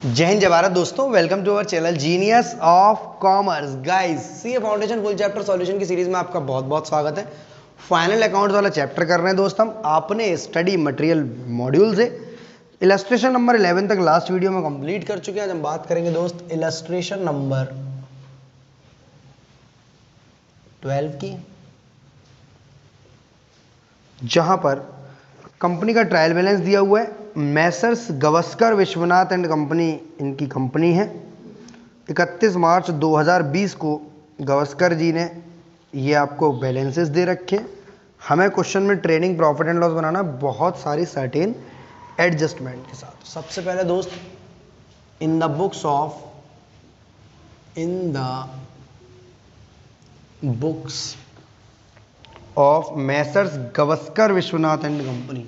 जय हिंद जय भारत दोस्तों, welcome to our channel genius of commerce. Guys, CA foundation full chapter solution की series में आपका बहुत बहुत स्वागत है। फाइनल अकाउंट्स वाला चैप्टर कर रहे हैं दोस्त हम। आपने स्टडी मटेरियल मॉड्यूल से इलस्ट्रेशन नंबर 11 तक लास्ट वीडियो में कंप्लीट कर चुके हैं। आज हम बात करेंगे दोस्त इलस्ट्रेशन नंबर 12 की, जहां पर कंपनी का ट्रायल बैलेंस दिया हुआ है। Messrs Gavaskar Vishwanath and company इनकी कंपनी है। 31 मार्च 2020 को गवस्कर जी ने ये आपको बैलेंसेस दे रखे हैं। हमें क्वेश्चन में ट्रेडिंग प्रॉफिट एंड लॉस बनाना बहुत सारी सर्टेन एडजस्टमेंट के साथ। सबसे पहले दोस्त, in the books of Messrs Gavaskar Vishwanath and company,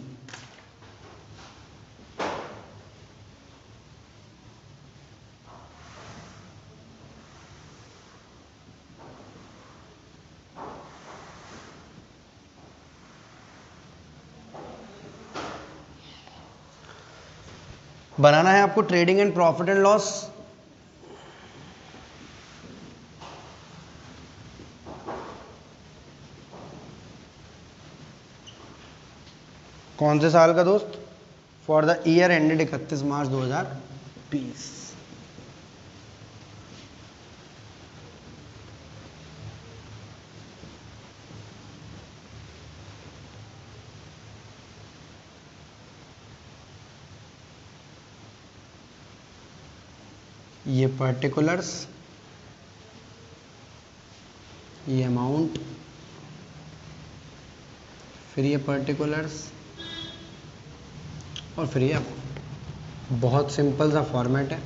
बनाना है आपको trading and profit and loss. कौन से साल का दोस्त? For the year ended 31 March 2020। ये पर्टिकुलर्स, ये अमाउंट, फिर ये पर्टिकुलर्स और फिर ये अमाउंट। बहुत सिंपल सा फॉर्मेट है।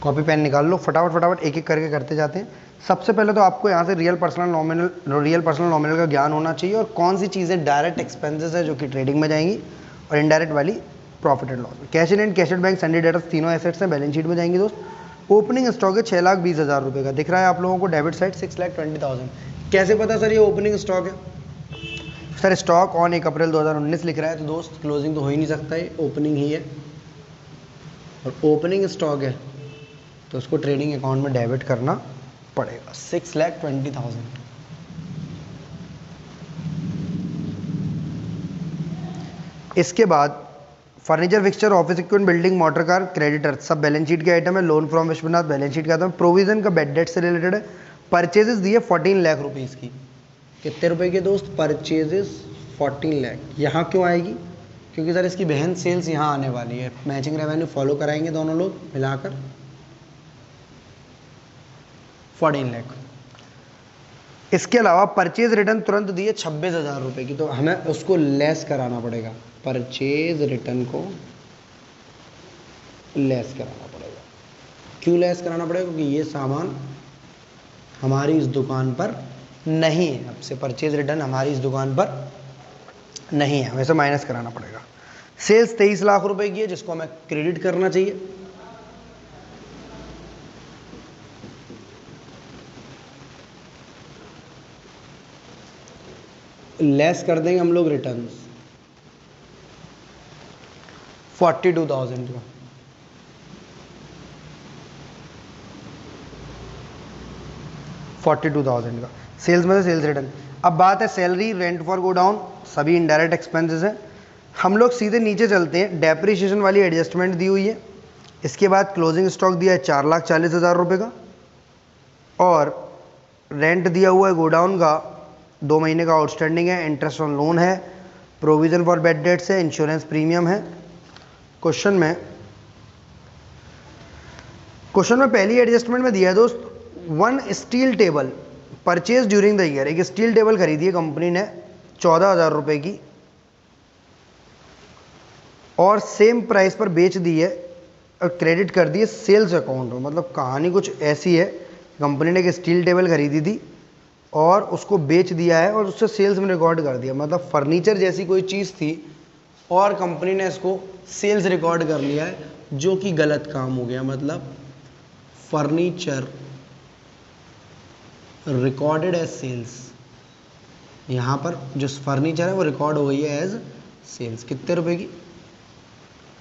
कॉपी पेन निकाल लो, फटाफट फटाफट एक एक करके करते जाते हैं। सबसे पहले तो आपको यहाँ से रियल पर्सनल नॉमिनल का ज्ञान होना चाहिए, और कौन सी चीज़ें डायरेक्ट एक्सपेंसेस है जो कि ट्रेडिंग में जाएंगी, और इनडायरेक्ट वाली प्रॉफिट एंड लॉस में। Cash in and cash bank Sunday debtors तीनों एसेट्स हैं, बैलेंस शीट में जाएंगी दोस्त। ओपनिंग स्टॉक है 6,20,000 रुपये का, दिख रहा है आप लोगों को। Debit side 6,20,000। कैसे पता सर ये ओपनिंग स्टॉक है? सर स्टॉक ऑन 1 अप्रैल 2019 लिख रहा है, तो दोस्त क्लोजिंग तो हो ही नहीं सकता, ये ओपनिंग ही है। और ओपनिंग स्टॉक है तो उसको ट्रेडिंग अकाउंट में डेबिट करना पड़ेगा। 6,20,000। इसके बाद furniture fixture office equipment building motor car creditor सब बैलेंस शीट के आइटम है। Loan from Vishwanath balance sheet का आइटम। प्रोविजन का बेड डेट से रिलेटेड है। परचेजेस दिए 14 लाख रुपीज़ की। कितने रुपए के दोस्त? परचेजेस 14 लाख। यहाँ क्यों आएगी? क्योंकि सर इसकी बहन सेल्स यहाँ आने वाली है। मैचिंग रेवेन्यू फॉलो कराएंगे दोनों लोग मिलाकर 14 लाख। इसके अलावा परचेज रिटर्न तुरंत दिए 26,000 रुपये की, तो हमें उसको लेस कराना पड़ेगा। परचेज रिटर्न को लेस कराना पड़ेगा। क्यों लेस कराना पड़ेगा? क्योंकि ये सामान हमारी इस दुकान पर नहीं है। अब से परचेज रिटर्न हमारी इस दुकान पर नहीं है, वैसे माइनस कराना पड़ेगा। सेल्स 23 लाख रुपए की है, जिसको हमें क्रेडिट करना चाहिए। लेस कर देंगे हम लोग रिटर्न्स 42,000 का। सेल्स में से सेल्स रिटर्न। अब बात है सैलरी, रेंट फॉर गोडाउन, सभी इनडायरेक्ट एक्सपेंसेस हैं। हम लोग सीधे नीचे चलते हैं। डेप्रिसिएशन वाली एडजस्टमेंट दी हुई है। इसके बाद क्लोजिंग स्टॉक दिया है 4,40,000 रुपये का, और रेंट दिया हुआ है गोडाउन का 2 महीने का आउटस्टैंडिंग है। इंटरेस्ट ऑन लोन है। प्रोविजन फॉर बेड डेट्स है। इंश्योरेंस प्रीमियम है। क्वेश्चन में पहली एडजस्टमेंट में दिया है दोस्त, 1 steel table purchase during the year. एक स्टील टेबल खरीदी है कंपनी ने 14,000 रुपये की, और सेम प्राइस पर बेच दी है और क्रेडिट कर दी है सेल्स अकाउंट में। मतलब कहानी कुछ ऐसी है, कंपनी ने एक स्टील टेबल खरीदी थी और उसको बेच दिया है और उससे सेल्स में रिकॉर्ड कर दिया। मतलब फर्नीचर जैसी कोई चीज़ थी और कंपनी ने इसको सेल्स रिकॉर्ड कर लिया है, जो कि गलत काम हो गया। मतलब फर्नीचर रिकॉर्डेड एज सेल्स, यहाँ पर जो फर्नीचर है वो रिकॉर्ड हो गई है एज सेल्स। कितने रुपए की?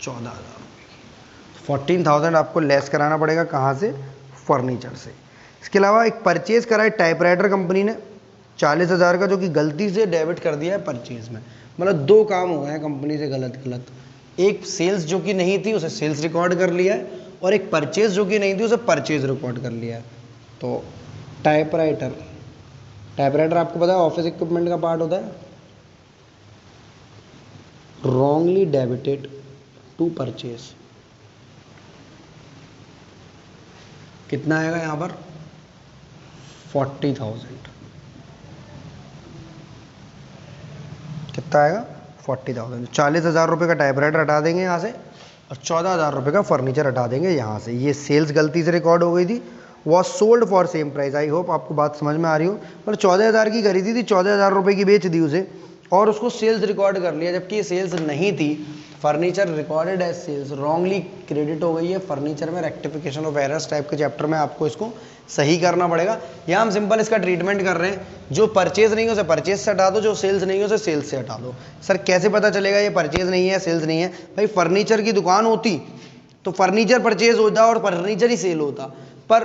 14,000 रुपये की। 14,000 आपको लेस कराना पड़ेगा कहाँ से? फर्नीचर से। इसके अलावा एक परचेज करा है टाइपराइटर कंपनी ने 40,000 का, जो कि गलती से डेबिट कर दिया है परचेज में। मतलब दो काम हुए हैं कंपनी से गलत गलत, एक सेल्स जो कि नहीं थी उसे सेल्स रिकॉर्ड कर लिया है, और एक परचेज जो कि नहीं थी उसे परचेज रिकॉर्ड कर लिया है। तो टाइपराइटर, टाइपराइटर आपको पता है ऑफिस इक्विपमेंट का पार्ट होता है। रॉन्गली डेबिटेड टू परचेज, कितना आएगा यहाँ पर? 40,000। कितना आएगा? 40,000। 40,000 रुपये का टाइपराइटर हटा देंगे यहाँ से, और 14,000 रुपये का फर्नीचर हटा देंगे यहाँ से। ये सेल्स गलती से रिकॉर्ड हो गई थी, was sold for same price. I hope आपको बात समझ में आ रही हो। मतलब 14,000 की खरीदी थी, 14,000 रुपये की बेच दी उसे, और उसको सेल्स रिकॉर्ड कर लिया, जबकि ये सेल्स नहीं थी। Furniture recorded as sales, wrongly credit हो गई है फर्नीचर में। रेक्टिफिकेशन ऑफ एरर्स टाइप के चैप्टर में आपको इसको सही करना पड़ेगा। यहाँ हम सिंपल इसका ट्रीटमेंट कर रहे हैं, जो परचेज नहीं है उसे परचेज से हटा दो, जो सेल्स नहीं है उसे सेल्स से हटा दो। सर कैसे पता चलेगा ये परचेज नहीं है सेल्स नहीं है? भाई फर्नीचर की दुकान होती तो फर्नीचर परचेज होता और फर्नीचर ही सेल होता, पर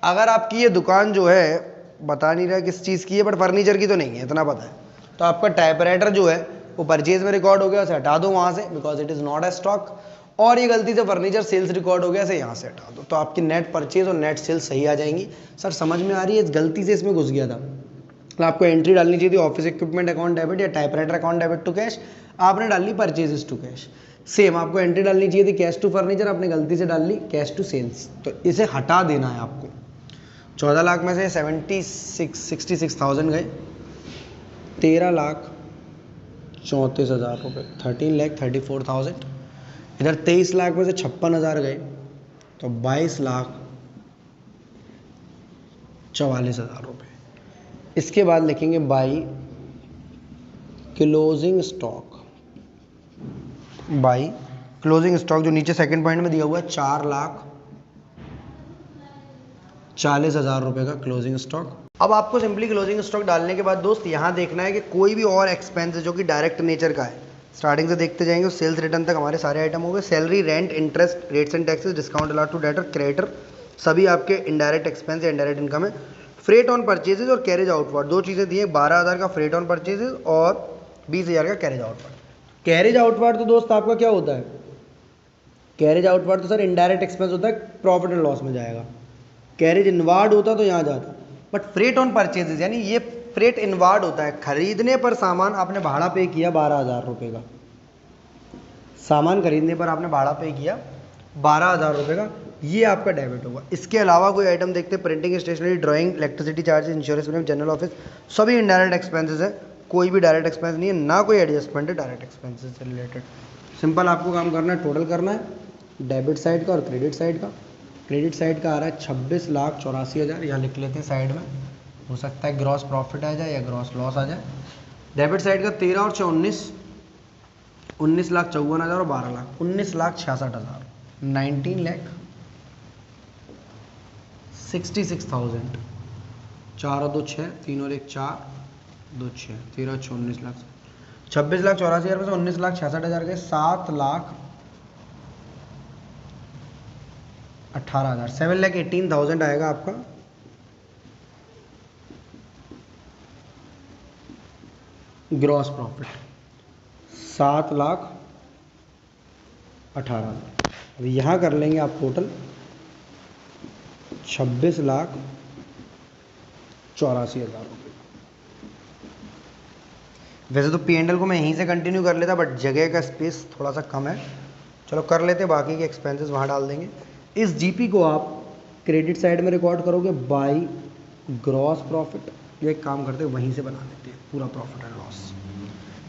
अगर आपकी ये दुकान जो है, बता नहीं रहा किस चीज़ की है, बट फर्नीचर की तो नहीं है, इतना पता है, तो आपका टाइपराइटर जो है वो परचेज में रिकॉर्ड हो गया, उसे हटा दो वहाँ से, because it is not a stock. और ये गलती से फर्नीचर सेल्स रिकॉर्ड हो गया, इसे यहाँ से हटा दो, तो आपकी नेट परचेज और नेट सेल्स सही आ जाएंगी। सर समझ में आ रही है? इस गलती से इसमें घुस गया था। तो आपको एंट्री डालनी चाहिए थी ऑफिस इक्विपमेंट अकाउंट डेबिट या typewriter account debit to cash, आपने डाल ली परचेजेस टू कैश। सेम आपको एंट्री डालनी चाहिए थी कैश टू फर्नीचर, आपने गलती से डाल ली कैश टू सेल्स, तो इसे हटा देना है आपको। 14 लाख में से 66,000 गए, 13,34,000 रुपये, 13,34,000। इधर 23 लाख में से 56,000 गए, तो 22,44,000 रुपये। इसके बाद लिखेंगे by closing stock. By closing stock जो नीचे सेकंड पॉइंट में दिया हुआ है, 4,40,000 रुपये का क्लोजिंग स्टॉक। अब आपको सिंपली क्लोजिंग स्टॉक डालने के बाद दोस्त यहाँ देखना है कि कोई भी और एक्सपेंस है जो कि डायरेक्ट नेचर का है, स्टार्टिंग से देखते जाएंगे, सेल्स रिटर्न तक हमारे सारे आइटम हो गए। Salary, rent, interest, rates and taxes, discount allowed to debtor, creditor, सभी आपके इनडायरेक्ट एक्सपेंस या इनडायरेक्ट इनकम है। फ्रेट ऑन परचेजेस और कैरेज आउटवर्ड, दो चीज़ें दी हैं, 12,000 का फ्रेट ऑन परचेजेस और 20,000 का कैरेज आउटवर्ड। कैरेज आउटवर्ड तो दोस्त आपका क्या होता है? कैरेज आउटवर्ड तो सर इनडायरेक्ट एक्सपेंस होता है, प्रॉफिट एंड लॉस में जाएगा। कैरेज इनवार्ड होता तो यहाँ जाता, बट फ्रेट ऑन परचेजेस यानी ये फ्रेट इनवार्ड होता है। खरीदने पर सामान आपने भाड़ा पे किया 12,000 रुपये का, सामान खरीदने पर आपने भाड़ा पे किया 12,000 रुपये का, ये आपका डेबिट होगा। इसके अलावा कोई आइटम देखते हैं, printing, stationery, drawing, electricity charges, insurance premium, general office, सभी इनडायरेक्ट एक्सपेंसेस है, कोई भी डायरेक्ट एक्सपेंस नहीं है, ना कोई एडजस्टमेंट है डायरेक्ट एक्सपेंसेस से रिलेटेड। सिंपल आपको काम करना है, टोटल करना है डेबिट साइड का और क्रेडिट साइड का। क्रेडिट साइड का आ रहा है 26,84,000, यहाँ लिख लेते हैं साइड में, हो सकता है ग्रॉस प्रॉफिट आ जाए या ग्रॉस लॉस आ जाए। डेबिट साइड का 13 और 19, 19,54,000 और 12 लाख, 19,66,000, 19,66,000। 4 और 2 6, 3 और 1 4, 2 6, 13 और 6 19 लाख, 26,84,000 में से 19,66,000 गए, 7,18,000, 7,18,000 आएगा आपका ग्रॉस प्रॉफिट, 7,18,000। अब यहाँ कर लेंगे आप टोटल 26,84,000 रुपये। वैसे तो P&L को मैं यहीं से कंटिन्यू कर लेता, बट जगह का स्पेस थोड़ा सा कम है, चलो कर लेते, बाकी के एक्सपेंसेस वहाँ डाल देंगे। इस GP को आप क्रेडिट साइड में रिकॉर्ड करोगे बाई ग्रॉस प्रॉफिट, ये एक काम करते हैं वहीं से बना लेते हैं पूरा प्रॉफिट एंड लॉस।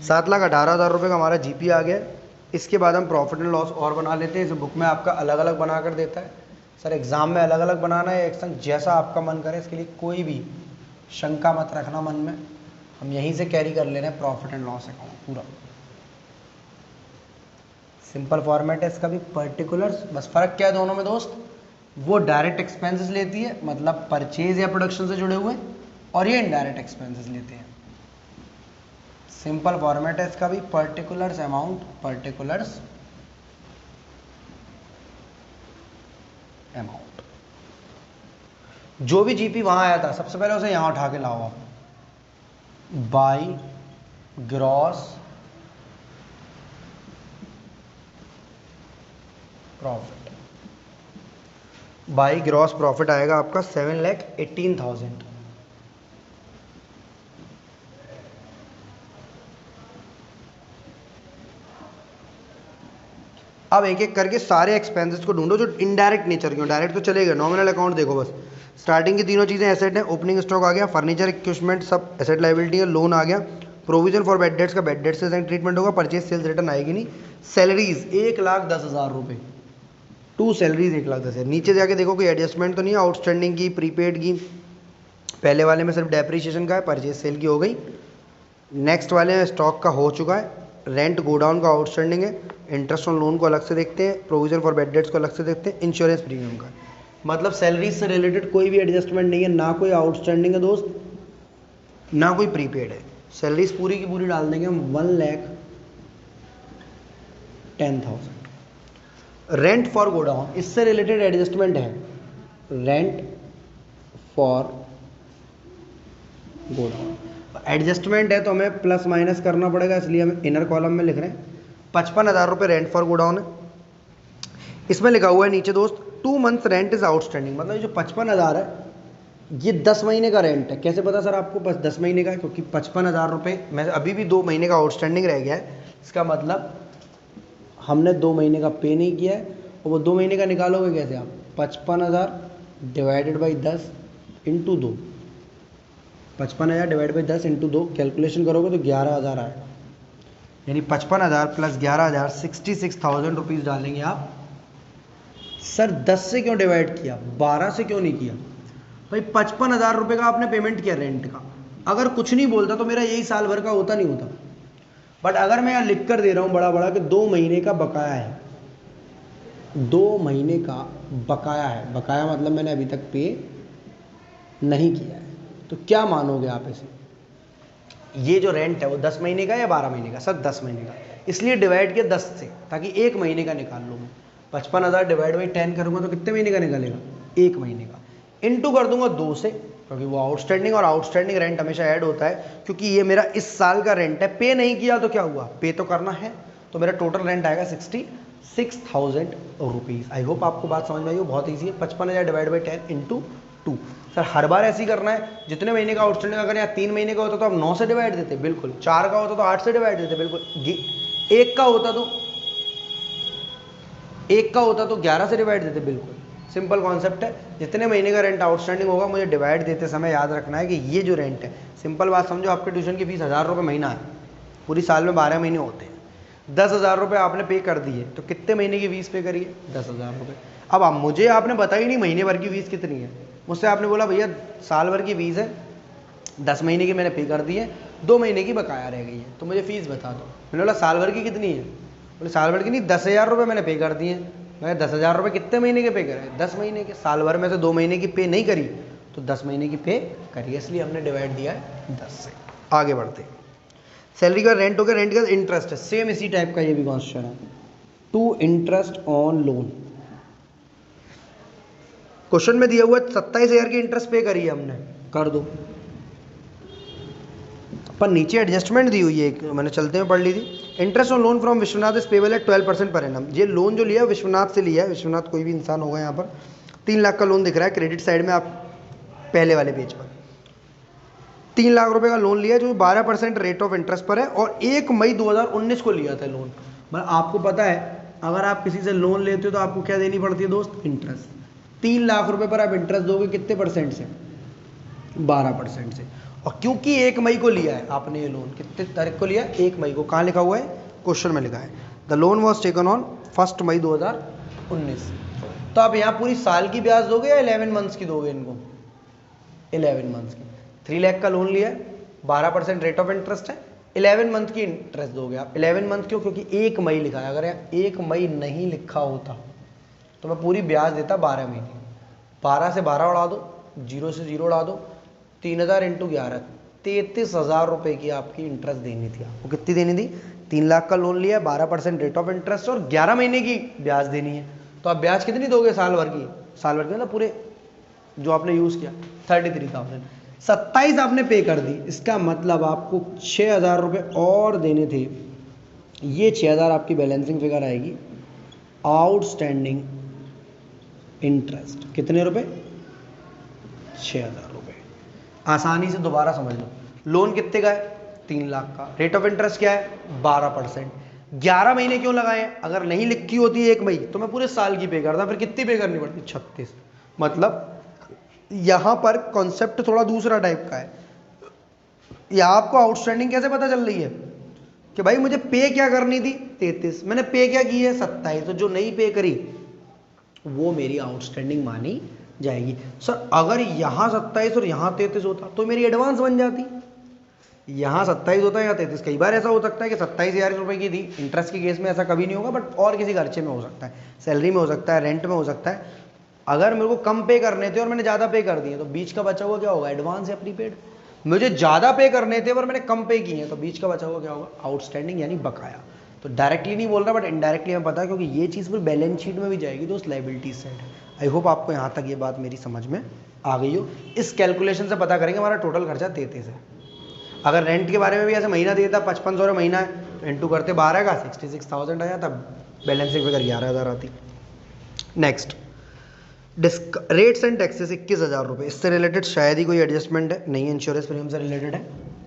7,18,000 रुपये का हमारा GP आ गया। इसके बाद हम प्रॉफिट एंड लॉस और बना लेते हैं, इस बुक में आपका अलग अलग बना कर देता है। सर एग्ज़ाम में अलग अलग बनाना है, एक संग जैसा आपका मन करे, इसके लिए कोई भी शंका मत रखना मन में, हम यहीं से कैरी कर ले रहे हैं प्रॉफिट एंड लॉस अकाउंट पूरा। सिंपल फॉर्मेट है इसका भी, पर्टिकुलर्स, बस फ़र्क क्या है दोनों में दोस्त, वो डायरेक्ट एक्सपेंसेस लेती है, मतलब परचेज या प्रोडक्शन से जुड़े हुए, और ये इनडायरेक्ट एक्सपेंसेस लेते हैं। सिंपल फॉर्मेट है इसका भी, पर्टिकुलर्स अमाउंट, पर्टिकुलर्स अमाउंट। जो भी जीपी वहां आया था सबसे पहले उसे यहां उठा के लाओ आप, by gross profit. By gross profit आएगा आपका 7,18,000। अब एक एक करके सारे एक्सपेंसेस को ढूंढो जो इनडायरेक्ट नेचर के हो। डायरेक्ट तो चलेगा, नॉमिनल अकाउंट देखो बस। स्टार्टिंग की तीनों चीजें एसेट हैं, ओपनिंग स्टॉक आ गया, फर्नीचर इक्विपमेंट सब एसेट लायबिलिटी है, लोन आ गया, प्रोविजन फॉर बैड डेट्स का बैड डेट्स से ट्रीटमेंट होगा, परचेज सेल्स रिटर्न आएगी नहीं, सैलरीज 1,10,000 रुपये, टू सैलरीज 1,10,000। नीचे जाके देखो कोई एडजस्टमेंट तो नहीं है आउटस्टैंडिंग की, प्रीपेड की। पहले वाले में सिर्फ डेप्रीशिएशन का है, परचेज सेल की हो गई। नेक्स्ट वाले में स्टॉक का हो चुका है, रेंट गोडाउन का आउटस्टैंडिंग है, इंटरेस्ट ऑन लोन को अलग से देखते हैं, प्रोविजन फॉर बैड डेट्स को अलग से देखते हैं, इंश्योरेंस प्रीमियम का। मतलब सैलरी से रिलेटेड कोई भी एडजस्टमेंट नहीं है, ना कोई आउटस्टैंडिंग है दोस्त, ना कोई प्रीपेड है। सैलरीज पूरी की पूरी डाल देंगे हम 1,10,000। रेंट फॉर गोडाउन, इससे रिलेटेड एडजस्टमेंट है, रेंट फॉर गोडाउन एडजस्टमेंट है तो हमें प्लस माइनस करना पड़ेगा, इसलिए हम इनर कॉलम में लिख रहे हैं 55,000 रुपये रेंट फॉर गोडाउन है। इसमें लिखा हुआ है नीचे दोस्त 2 मंथ्स रेंट इज आउटस्टैंडिंग, मतलब ये जो 55,000 है ये 10 महीने का रेंट है। कैसे पता सर आपको बस 10 महीने का है? क्योंकि 55,000 रुपये में अभी भी 2 महीने का आउटस्टैंडिंग रह गया है, इसका मतलब हमने 2 महीने का पे नहीं किया है। और वो 2 महीने का निकालोगे कैसे आप? 55,000 divided by 10 into 2, 55,000 divide by 10 into 2 calculation करोगे तो 11,000 आएगा। यानी 55,000 प्लस 11,000 66,000 रुपीज़ डालेंगे आप। सर 10 से क्यों डिवाइड किया, 12 से क्यों नहीं किया? भाई 55,000 रुपये का आपने पेमेंट किया रेंट का, अगर कुछ नहीं बोलता तो मेरा यही साल भर का होता नहीं होता। बट अगर मैं यहाँ लिख कर दे रहा हूँ बड़ा बड़ा कि 2 महीने का बकाया है, 2 महीने का बकाया है, बकाया मतलब मैंने अभी तक पे नहीं किया है, तो क्या मानोगे आप इसे? ये जो रेंट है वो 10 महीने का या 12 महीने का? सर 10 महीने का, इसलिए डिवाइड किया 10 से ताकि 1 महीने का निकाल लूँ मैं। 55,000 डिवाइड बाई 10 करूँगा तो कितने महीने का निकलेगा? 1 महीने का। इंटू कर दूंगा 2 से, क्योंकि वो आउटस्टैंडिंग और आउटस्टैंडिंग रेंट हमेशा ऐड होता है, क्योंकि ये मेरा इस साल का रेंट है। पे नहीं किया तो क्या हुआ? पे तो करना है, तो मेरा टोटल रेंट आएगा 66,000 रुपीज़। आई होप आपको बात समझ में आई हो, बहुत ईजी है। 55,000 डिवाइड बाई 10 इंटू 2। सर हर बार ऐसे ही करना है? जितने महीने का आउटस्टैंडिंग, अगर यहाँ 3 महीने का होता तो आप 9 से डिवाइड देते, बिल्कुल। 4 का होता तो 8 से डिवाइड देते, बिल्कुल। 1 का होता तो 11 से डिवाइड देते, बिल्कुल। सिंपल कॉन्सेप्ट है, जितने महीने का रेंट आउटस्टैंडिंग होगा मुझे डिवाइड देते समय याद रखना है कि ये जो रेंट है, सिंपल बात समझो, आपके ट्यूशन की फीस 1,000 रुपये महीना है, पूरी साल में 12 महीने होते हैं। 10,000 रुपये आपने पे कर दिए, तो कितने महीने की फीस पे करी है? 10,000 रुपये। अब आप मुझे आपने बताई नहीं महीने भर की फीस कितनी है, मुझसे आपने बोला भैया साल भर की फीस है, 10 महीने की मैंने पे कर दी है, 2 महीने की बकाया रह गई है, तो मुझे फीस बता दो। मैंने बोला साल भर की कितनी है? बोले साल भर की नहीं, 10,000 रुपये मैंने पे कर दिए हैं। मैं 10,000 रुपये कितने महीने के पे करे? 10 महीने के। साल भर में से 2 महीने की पे नहीं करी, तो 10 महीने की पे करी, इसलिए हमने डिवाइड दिया है 10 से। आगे बढ़ते, सैलरी का रेंट हो गया, रेंट का इंटरेस्ट है, सेम इसी टाइप का ये भी क्वेश्चन है। To interest on loan, question में दिया हुआ 27,000 की इंटरेस्ट पे करी है हमने, कर दो। पर नीचे एडजस्टमेंट दी हुई है एक, मैंने चलते हुए पढ़ ली थी। Interest on loan from Vishwanath is payable है 12% पर एनम। ये लोन जो लिया है विश्वनाथ से लिया है, विश्वनाथ कोई भी इंसान होगा। यहाँ पर 3 लाख का लोन दिख रहा है क्रेडिट साइड में, आप पहले वाले पेज पर 3 लाख रुपए का लोन लिया जो 12% रेट ऑफ इंटरेस्ट पर है, और 1 मई 2019 को लिया था लोन। मतलब आपको पता है अगर आप किसी से लोन लेते हो तो आपको क्या देनी पड़ती है दोस्त? इंटरेस्ट। 3 लाख रुपए पर आप इंटरेस्ट दोगे कितने परसेंट से? 12% से। और क्योंकि 1 मई को लिया है आपने ये लोन, कितने तारीख को लिया है? 1 मई को। कहाँ लिखा हुआ है? क्वेश्चन में लिखा है the loan was taken on 1 मई 2019। तो आप यहाँ पूरी साल की ब्याज दोगे या 11 मंथ्स की दोगे इनको? 11 मंथ्स की। 3 लाख का लोन लिया है, 12% रेट ऑफ इंटरेस्ट है, 11 मंथ की इंटरेस्ट दोगे आप। 11 मंथ क्यों? क्योंकि 1 मई लिखा है। अगर यहाँ 1 मई नहीं लिखा होता तो मैं पूरी ब्याज देता 12 महीने। 12 से 12 उड़ा दो, 0 से 0 उड़ा दो, 3000 इंटू 11, 33,000 रुपए की आपकी इंटरेस्ट देनी थी आपको। कितनी देनी थी? 3 लाख का लोन लिया, 12% रेट ऑफ इंटरेस्ट और 11 महीने की ब्याज देनी है। तो आप ब्याज कितनी दोगे साल भर की? साल भर की मतलब पूरे जो आपने यूज किया 33,000, 27 आपने पे कर दी। इसका मतलब आपको 6,000 रुपये और देने थे। ये 6,000 आपकी बैलेंसिंग फिगर आएगी। आउटस्टैंडिंग इंटरेस्ट कितने रुपए? 6,000 रुपये। आसानी से दोबारा समझ लो, लोन कितने का है? 3 लाख का। रेट ऑफ इंटरेस्ट क्या है? 12%। 11 महीने क्यों लगाए? अगर नहीं लिखी होती 1 मई तो मैं पूरे साल की पे करता, फिर कितनी पे करनी पड़ती? 36। मतलब यहां पर कॉन्सेप्ट थोड़ा दूसरा टाइप का है। यहां आपको आउटस्टैंडिंग कैसे पता चल रही है कि भाई मुझे पे क्या करनी थी? 33, मैंने पे क्या की है? 27। तो जो नहीं पे करी वो मेरी आउटस्टैंडिंग मानी जाएगी। सर अगर यहां 27 और यहां 33 होता तो मेरी एडवांस बन जाती। यहां 27 होता है या 33। कई बार ऐसा हो सकता है कि 27,000 रुपए की थी। इंटरेस्ट के केस में ऐसा कभी नहीं होगा, बट और किसी खर्चे में हो सकता है, सैलरी में हो सकता है, रेंट में हो सकता है। अगर मेरे को कम पे करने थे और मैंने ज्यादा पे कर दिए तो बीच का बचा हुआ क्या होगा? एडवांस या प्रीपेड। मुझे ज्यादा पे करने थे और मैंने कम पे किए हैं तो बीच का बचा हुआ क्या होगा? आउटस्टैंडिंग यानी बकाया। तो डायरेक्टली नहीं बोल रहा बट इनडायरेक्टली हमें पता है, क्योंकि ये चीज़ फिर बैलेंस शीट में भी जाएगी दोस्त, लाइबिलिटी साइड। आई होप आपको यहाँ तक ये बात मेरी समझ में आ गई हो। इस कैलकुलेशन से पता करेंगे हमारा टोटल खर्चा 33 है। अगर रेंट के बारे में भी ऐसे महीना देता 5500 महीना है, इंटू करते 12 का 66,000 आ जाता, बैलेंसिंग फिगर 11,000 आती। नेक्स्ट, रेट्स एंड टैक्सेस 21,000 रुपये। इससे रिलेटेड शायद ही कोई एडजस्टमेंट है, नहीं इंश्योरेंस प्रीमियम से रिलेटेड है।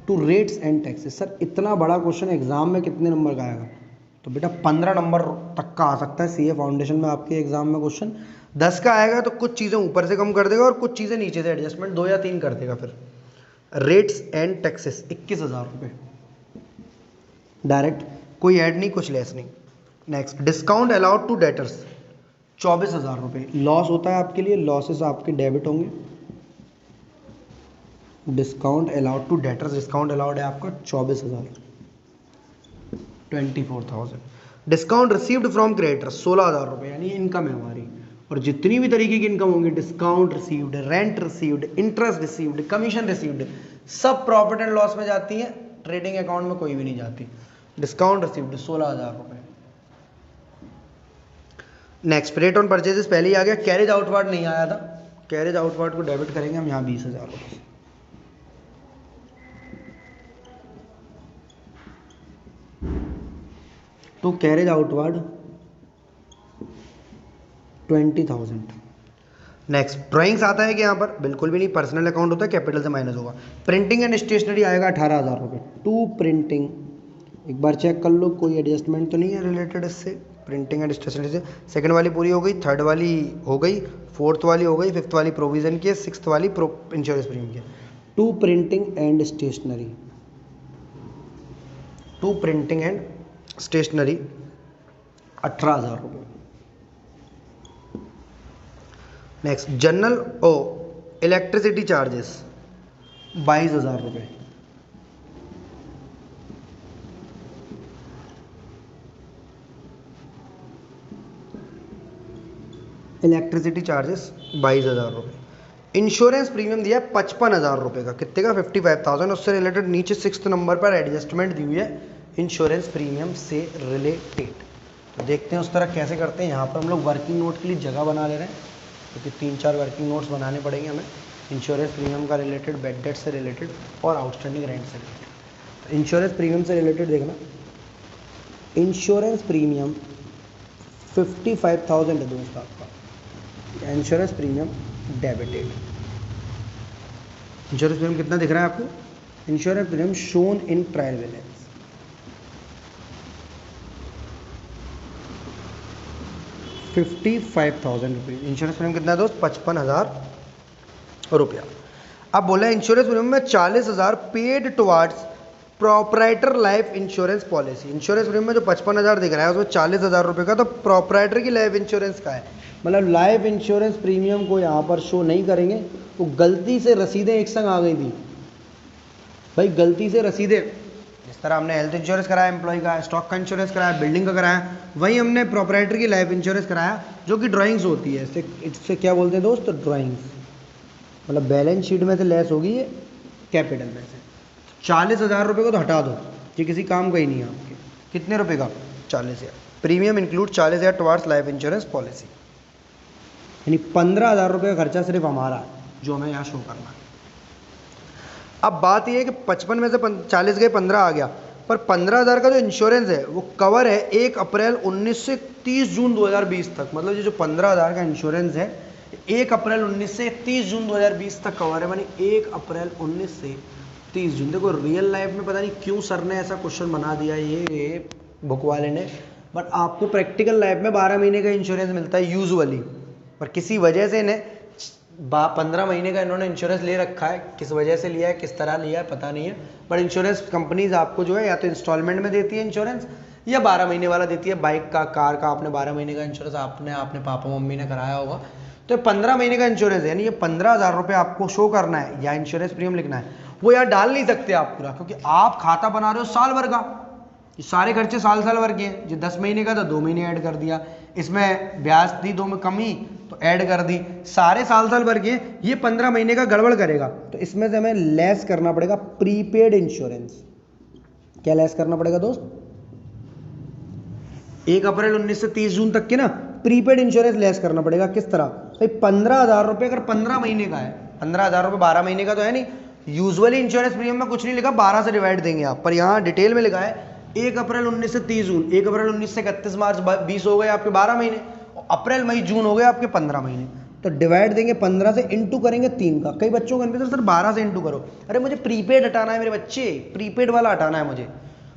To rates and taxes, sir इतना बड़ा क्वेश्चन एग्जाम में कितने नंबर का आएगा? तो बेटा 15 नंबर तक का आ सकता है सीए फाउंडेशन में आपके एग्जाम में क्वेश्चन। 10 का आएगा तो कुछ चीज़ें ऊपर से कम कर देगा और कुछ चीज़ें नीचे से एडजस्टमेंट 2 या 3 कर देगा। फिर रेट्स एंड टैक्सेस 21,000 रुपये डायरेक्ट, कोई ऐड नहीं, कुछ लेस नहीं। Next, discount allowed to debtors 24,000 रुपये। लॉस होता है आपके लिए, लॉसेस आपके डेबिट होंगे। Discount allowed to debtors, discount allowed है आपका 24,000, 24,000। डिस्काउंट रिसीव्ड फ्रॉम क्रेडिटर 16,000 रुपये, यानी इनकम है हमारी। और जितनी भी तरीके की इनकम होंगी, discount received, rent received, interest received, commission received, सब प्रॉफिट एंड लॉस में जाती है, ट्रेडिंग अकाउंट में कोई भी नहीं जाती। डिस्काउंट रिसीव्ड 16,000 रुपये। नेक्स्ट, रेट ऑन परचेजेस पहले ही आ गया, कैरेज आउटवर्ड नहीं आया था। कैरेज आउटवर्ड को डेबिट करेंगे हम यहाँ 20,000 रुपये। तो कैरेज आउटवर्ड 20,000। नेक्स्ट, ड्राइंग्स आता है कि यहाँ पर? बिल्कुल भी नहीं, पर्सनल अकाउंट होता है, कैपिटल से माइनस होगा। प्रिंटिंग एंड स्टेशनरी आएगा 18,000 रुपये। टू प्रिंटिंग, एक बार चेक कर लो कोई एडजस्टमेंट तो नहीं है रिलेटेड इससे, प्रिंटिंग एंड स्टेशनरी से। सेकंड वाली पूरी हो गई, थर्ड वाली हो गई, फोर्थ वाली हो गई, फिफ्थ वाली प्रोविजन की है, सिक्स्थ वाली इंश्योरेंस प्रीमियम की है। To printing and stationery, to printing and stationery 18,000 रुपये। नेक्स्ट, जनरल ओ इलेक्ट्रिसिटी चार्जेस 22,000 रुपये। इलेक्ट्रिसिटी चार्जेस 22,000 रुपये। इंश्योरेंस प्रीमियम दिया है 55,000 रुपये का, कितने का? 55,000। उससे रिलेटेड नीचे 6th नंबर पर एडजस्टमेंट दी हुई है इंश्योरेंस प्रीमियम से रिलेटेड। तो देखते हैं उस तरह कैसे करते हैं। यहाँ पर हम लोग वर्किंग नोट के लिए जगह बना ले रहे हैं, क्योंकि 3-4 वर्किंग नोट्स बनाने पड़ेंगे हमें इंश्योरेंस प्रीमियम का रिलेटेड, बेड डेट से रिलेटेड और आउटस्टैंडिंग रेंट से रिलेटेड। इंश्योरेंस प्रीमियम से रिलेटेड देखना, इंश्योरेंस प्रीमियम 55,000 है दोस्त आपका। Insurance premium debited. Insurance premium कितना दिख रहा है आपको? Insurance premium shown in trial balance 55,000 रुपये। इंश्योरेंस प्रीमियम कितना है दोस्त? 55,000 रुपया। अब बोला है इंश्योरेंस प्रीमियम में 40,000 paid towards proprietor life insurance policy. Insurance premium में जो 55,000 दिख रहा है उसमें 40,000 रुपये का तो प्रोपराइटर की लाइफ इंश्योरेंस का है। मतलब लाइफ इंश्योरेंस प्रीमियम को यहाँ पर शो नहीं करेंगे। तो गलती से रसीदें एक संग आ गई थी भाई, गलती से रसीदें, जिस तरह हमने हेल्थ इंश्योरेंस कराया एम्प्लॉय का, स्टॉक का इंश्योरेंस कराया, बिल्डिंग का कराया, वही हमने प्रोपराइटर की लाइफ इंश्योरेंस कराया जो कि ड्राइंग्स होती है। इससे क्या बोलते हैं दोस्त? ड्राइंग्स। मतलब बैलेंस शीट में से लेस होगी ये कैपिटल में से। 40,000 रुपये को तो हटा दो, ये किसी काम का ही नहीं है आपके। कितने रुपए का? 40,000। Premium include 40,000 towards life insurance policy, यानी 15,000 रुपये का खर्चा सिर्फ हमारा है जो हमें यहाँ शो करना है। अब बात ये है कि 55 में से 40 गए, 15 आ गया, पर 15,000 का जो इंश्योरेंस है वो कवर है 1 अप्रैल 19 से 30 जून 2020 तक। मतलब ये जो 15,000 का इंश्योरेंस है 1 अप्रैल 19 से 30 जून 2020 तक कवर है, मानी 1 अप्रैल 19 से 30 जून। देखो रियल लाइफ में पता नहीं क्यों सर ने ऐसा क्वेश्चन बना दिया ये बुक वाले ने, बट आपको प्रैक्टिकल लाइफ में 12 महीने का इंश्योरेंस मिलता है यूजुअली, पर किसी वजह से इन्हें 15 महीने का इन्होंने इंश्योरेंस ले रखा है। किस वजह से लिया है, किस तरह लिया है पता नहीं है, बट इंश्योरेंस कंपनीज आपको जो है या तो इंस्टॉलमेंट में देती है इंश्योरेंस या 12 महीने वाला देती है। बाइक का, कार का आपने 12 महीने का इंश्योरेंस आपने पापा मम्मी ने कराया होगा, तो 15 महीने का इंश्योरेंस है, यानी ये 15,000 रुपये आपको शो करना है या इंश्योरेंस प्रीमियम लिखना है, वो यार डाल नहीं सकते आप पूरा, क्योंकि आप खाता बना रहे हो साल भर का, ये सारे खर्चे साल भर के हैं। जो 10 महीने का था 2 महीने ऐड कर दिया, इसमें ब्याज दी 2 में कमी तो ऐड कर दी, सारे साल भर के। ये 15 महीने का गड़बड़ करेगा, तो इसमें से हमें लेस करना पड़ेगा प्रीपेड इंश्योरेंस। क्या लेस करना पड़ेगा दोस्त? 1 अप्रैल 19 से 30 जून तक के ना प्रीपेड इंश्योरेंस लेस करना पड़ेगा। किस तरह भाई? 15,000 रुपये अगर 15 महीने का है, 15,000 रुपये 12 महीने का तो है नहीं, यूजुअली इंश्योरेंस प्रीमियम में कुछ नहीं लिखा, 12 से डिवाइड देंगे आप, पर यहाँ डिटेल में लिखा है 1 अप्रैल 19 से 30 जून, 1 अप्रैल 19 से 31 मार्च 20 हो गए आपके 12 महीने, और अप्रैल मई जून हो गए आपके 15 महीने। तो डिवाइड देंगे 15 से, इंटू करेंगे 3 का। कई बच्चों को कन्फ्यूजन, सर 12 से इंटू करो, अरे मुझे प्रीपेड हटाना है मेरे बच्चे, प्रीपेड वाला हटाना है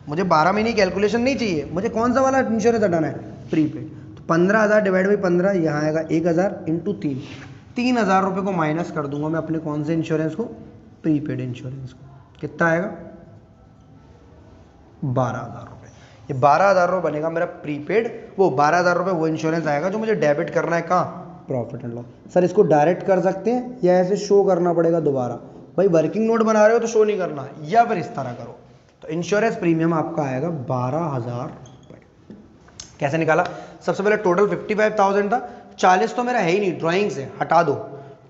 मुझे 12 महीने की कैलकुलेशन नहीं चाहिए, मुझे कौन सा वाला इंश्योरेंस हटाना है? प्रीपेड। तो 15,000 डिवाइड बाई 15, यहाँ आएगा 1,000 इंटू 3, 3,000 रुपये को माइनस कर दूंगा मैं अपने कौन से इंश्योरेंस को? प्रीपेड इंश्योरेंस को। कितना आएगा? 12,000 रुपये। ये 12,000 रुपये बनेगा मेरा प्रीपेड, वो 12,000 रुपये वो इंश्योरेंस आएगा जो मुझे डेबिट करना है कहाँ? Profit and loss. सर इसको डायरेक्ट कर सकते हैं या ऐसे शो करना पड़ेगा दोबारा? भाई वर्किंग नोट बना रहे हो तो शो नहीं करना, या फिर इस तरह करो। तो इंश्योरेंस प्रीमियम आपका आएगा 12,000 रुपये। कैसे निकाला? सबसे पहले टोटल 55,000 था, 40 तो मेरा है ही नहीं, ड्राइंग से हटा दो।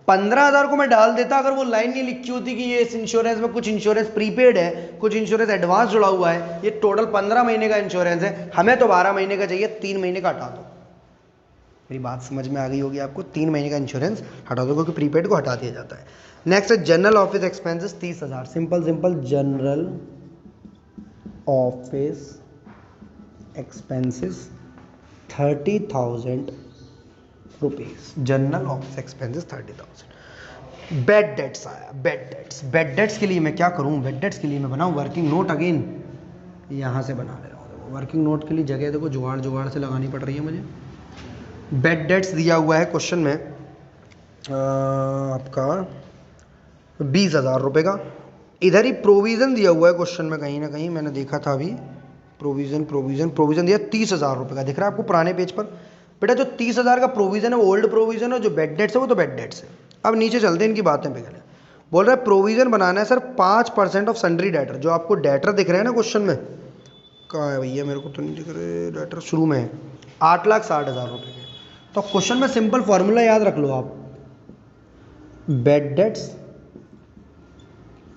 15,000 को मैं डाल देता अगर वो लाइन नहीं लिखी होती कि ये इस इंश्योरेंस में कुछ इंश्योरेंस प्रीपेड है, कुछ इंश्योरेंस एडवांस जुड़ा हुआ है, ये टोटल 15 महीने का इंश्योरेंस है, हमें तो 12 महीने का चाहिए, 3 महीने का हटा दो। मेरी बात समझ में आ गई होगी आपको? 3 महीने का इंश्योरेंस हटा दो, क्योंकि प्रीपेड को हटा दिया जाता है। नेक्स्ट है general office expenses 30,000। Simple general office expenses 30,000 rupees. General office expenses 30,000। Bad debts आया, बेड डेट्स के लिए मैं क्या करूं? बेड डेट्स के लिए मैं बनाऊं वर्किंग नोट, अगेन यहां से बना ले रहा हूं। वर्किंग नोट के लिए जगह देखो जुगाड़ से लगानी पड़ रही है मुझे। बेड डेट्स दिया हुआ है क्वेश्चन में आपका 20,000 रुपये का। इधर ही प्रोविज़न दिया हुआ है क्वेश्चन में, कहीं ना कहीं मैंने देखा था अभी, प्रोविज़न दिया 30,000 रुपये का, दिख रहा है आपको पुराने पेज पर? बेटा जो 30,000 का प्रोविज़न है वो ओल्ड प्रोविज़न है, जो बेड डेट्स है वो तो बेड डेट्स है। अब नीचे चलते हैं, इनकी बातें पे पहले। बोल रहा है प्रोविज़न बनाना है सर 5% ऑफ सन्ड्री डेटर। जो आपको डेटर दिख रहे हैं ना क्वेश्चन में, कहाँ है भैया? मेरे को तो नहीं दिख रहे, डेटर शुरू में है 8,60,000 रुपये के। तो क्वेश्चन में सिंपल फॉर्मूला याद रख लो आप, bad debts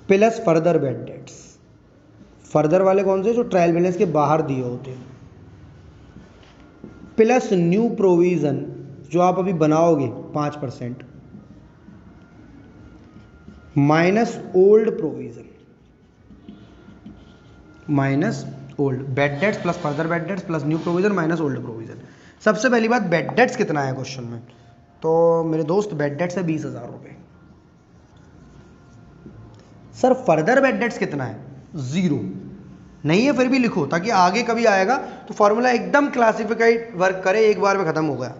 plus further bad debts. Further वाले कौन से? जो ट्रायल बैलेंस के बाहर दिए होते हैं, प्लस न्यू प्रोविजन जो आप अभी बनाओगे 5%, minus old provision, minus old. Bad debts plus further bad debts plus new provision minus old provision. सबसे पहली बात, बेड डेट्स कितना है क्वेश्चन में? तो मेरे दोस्त बेड डेट्स है 20,000 रुपये। सर फर्दर बेड डेट्स कितना है? 0 नहीं है, फिर भी लिखो ताकि आगे कभी आएगा तो फॉर्मूला एकदम क्लासिफाइड वर्क करे, एक बार में खत्म हो गया।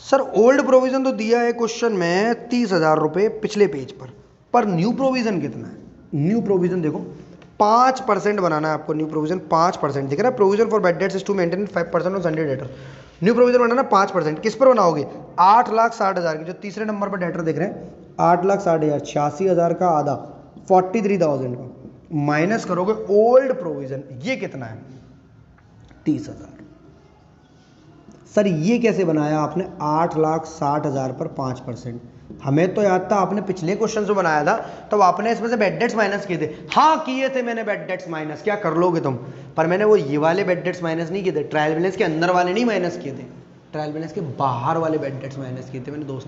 सर ओल्ड प्रोविजन तो दिया है क्वेश्चन में 30,000 रुपये पिछले पेज पर न्यू प्रोविजन कितना है? न्यू प्रोविजन देखो 5% बनाना है आपको। न्यू प्रोविजन 5% दिख रहा है, provision for bad debts is to maintain 5% of sundry debtor. New provision बनाना 5%, किस पर बनाओगे? 8,60,000 की, जो तीसरे नंबर पर डेटर दिख रहे हैं 8,60,000, 86,000 का आधा 43,000 का, माइनस करोगे ओल्ड प्रोविजन, ये कितना है? 30,000। सर ये कैसे बनाया आपने? 8,60,000 पर 5%, हमें तो याद था, आपने पिछले क्वेश्चन जो बनाया था तो आपने इसमें से बेड डेट्स माइनस किए थे। हाँ किए थे मैंने बेड डेट्स माइनस, क्या कर लोगे तुम, पर मैंने वो ये वाले बेड डेट्स माइनस नहीं किए थे, ट्रायल बैलेंस के अंदर वाले नहीं माइनस किए थे, ट्रायल बैलेंस के बाहर वाले बेड डेट्स माइनस किए थे मैंने दोस्त।